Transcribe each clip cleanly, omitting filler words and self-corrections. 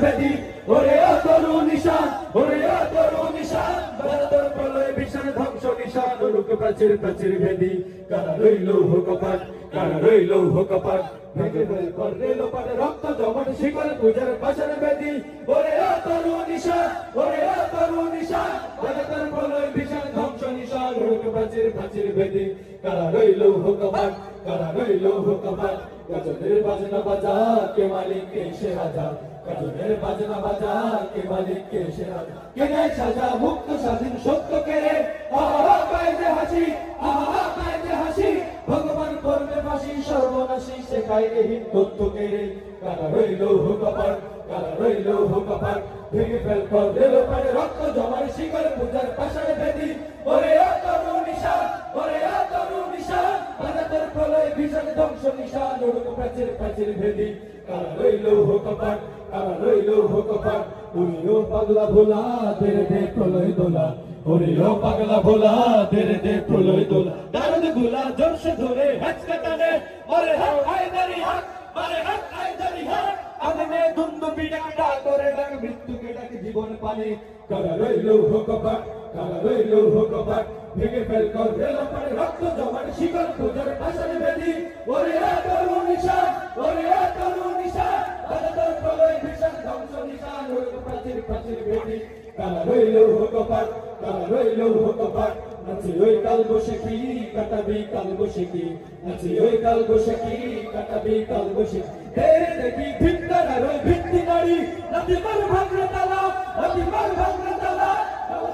ভেদি ওরে তরু নিশান ওরে তরু নিশান ভারতের প্রলয় ভীষণ ধ্বংস নিশান রূপ প্রাচীর প্রাচীর ভেদি কারা রইল হুকপাট কারা রইল হুকপাট ভেঙে ফেল করে লোপাট রক্ত জমাট শিকল পূজার পাশার ভেদি ওরে তরু নিশান ওরে তরু নিশান ভারতের প্রলয় ভীষণ ধ্বংস নিশান রূপ প্রাচীর প্রাচীর ভেদি কারা রইল হুকপাট কারা রইল হুকপাট গজলের বাজনা বাজা কে মালিক কে সে রাজা গজলের বাজনা বাজা কে মালিক কে সে রাজা কে নেয় সাজা মুক্ত স্বাধীন সত্য কে রে আহা পায় যে হাসি আহা পায় যে হাসি ভগবান করবে ফাঁসি সর্বনাশী শেখায় এই তত্ত্ব কে রে কারা রইল হুকপাট কারা রইল হুকপাট ভেঙে ফেল কর রেল পাড়ে রক্ত জমার শিকল পূজার পাশারে ভেদি ওরে তরু নিশান ওরে তরু নিশান ভারতের প্রলয় ভীষণ ধ্বংস নিশান রূপ প্রাচীর প্রাচীর ভেদি কারা রইল হুকপাট কারা রইল হুকপাট উনিও পাগলা ভোলা তেরে দে প্রলয় দোলা ওরেও পাগলা ভোলা তেরে দে প্রলয় দোলা দারুদ গুলা জোরসে ধরে হ্যাচকা টানে মারে হাত আইদারি হাত মারে হাত আইদারি হাত আগুনে দুন্দুবি ডাক করে ডাক মৃত্যুকে ডাক জীবন পানে কারা রইল হুকপাট কারা রইল হুকপাট ভেঙে ফেল কর রেল পাড়ে রক্ত জমাট শিকল পূজার পাশারে ভেদি ওরে তরু নিশান ওরে তরু নিশান ভারতের প্রলয় ভীষণ ধ্বংস নিশান রূপ প্রাচীর প্রাচীর ভেদি কারা রইল হুকপাট কারা রইল হুকপাট নাচি ওই কাল বসেকি কাটাবি কাল বসেকি নাচি ওই কাল বসেকি কাটাবি কাল বসেকি দেখি ভিত্তার ওই ভিত্তি নারী নাচি মার ভাঙড়া তালা নাচি মার ভাঙড়া তালা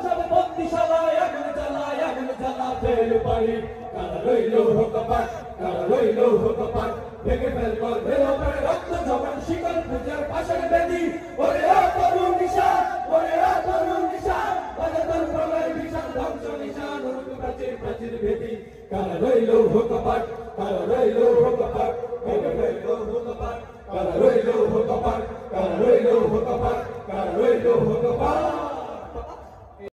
সব বন্দিশালা আগুন জ্বালা ফেল পারি কারা রইল হুকপাট কারা রইল হুকপাট ভেঙে ফেল কর রেল পাড়ে রক্ত জমাট শিকল পূজার পাশার বেদি ওরে তরু নিশান ওরে তরু নিশান ভারতের প্রলয় ভীষণ ধ্বংস নিশান রূপ প্রাচীর প্রাচীর ভেদি কারা রইল হুকপাট কারা রইল হুকপাট ভেঙে ফেল কর হুকপাট কারা রইল হুকপাট কারা রইল হুকপাট কারা রইল হুকপাট